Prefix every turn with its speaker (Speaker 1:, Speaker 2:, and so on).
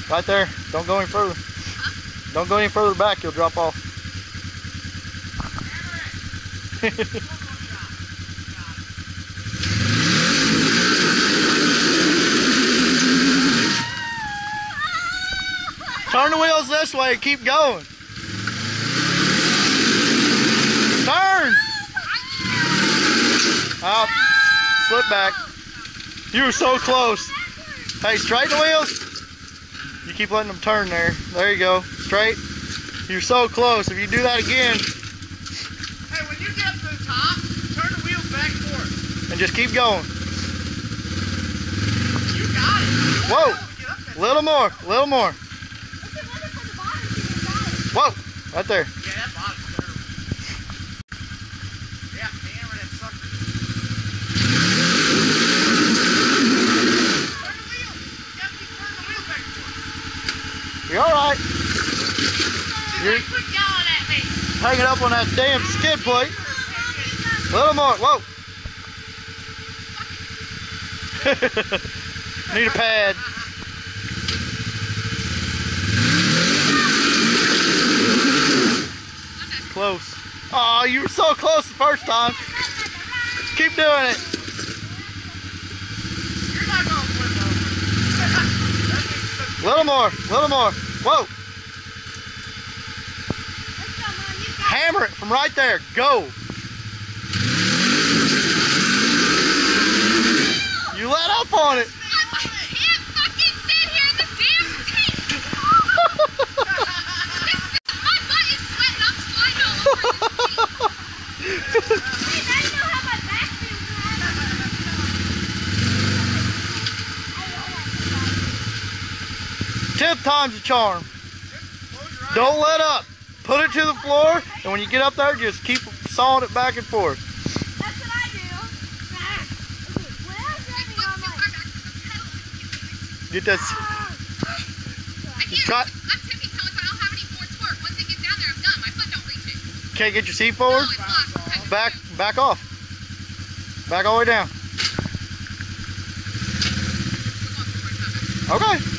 Speaker 1: Right there. Don't go any further. Don't go any further back. You'll drop off. Turn the wheels this way and keep going. Turn. Out. Slip back. You were so close. Hey, straighten the wheels. You keep letting them turn there. There you go. Straight. You're so close. If you do that again.
Speaker 2: Hey, when you get up to the top, turn the wheels back and forth.
Speaker 1: And just keep going.
Speaker 2: You got it.
Speaker 1: Whoa. Little more. Little more. Whoa. Right there.
Speaker 2: Yeah, that bottom's terrible. Yeah, hammer that sucker. Turn the wheel. You have to keep turning the wheel back and forth.
Speaker 1: You're alright. You're
Speaker 2: Quit yelling at me.
Speaker 1: hanging up on that damn skid plate. Little more. Whoa. Need a pad. Close. Oh, you were so close the first time. Keep doing it.
Speaker 2: You're not going to flip over.
Speaker 1: Little more. Little more. Whoa. Hammer it from right there. Go. You let up on it.
Speaker 3: I can't fucking sit here in this damn seat. My butt is sweating. I'm sliding all over this seat. Hey, now you know how my back feels.
Speaker 1: 10th time's a charm. Don't let up. Put it to the floor, and when you get up there, just keep sawing it back and forth.
Speaker 3: That's what I do.
Speaker 1: Get that. Try.
Speaker 3: I'm tipping toes, but I don't have any forward torque. Once it gets down there, I'm done. My foot don't reach it.
Speaker 1: Can't get your seat forward.
Speaker 3: No, it's locked.
Speaker 1: Back off. Back all the way down. Okay.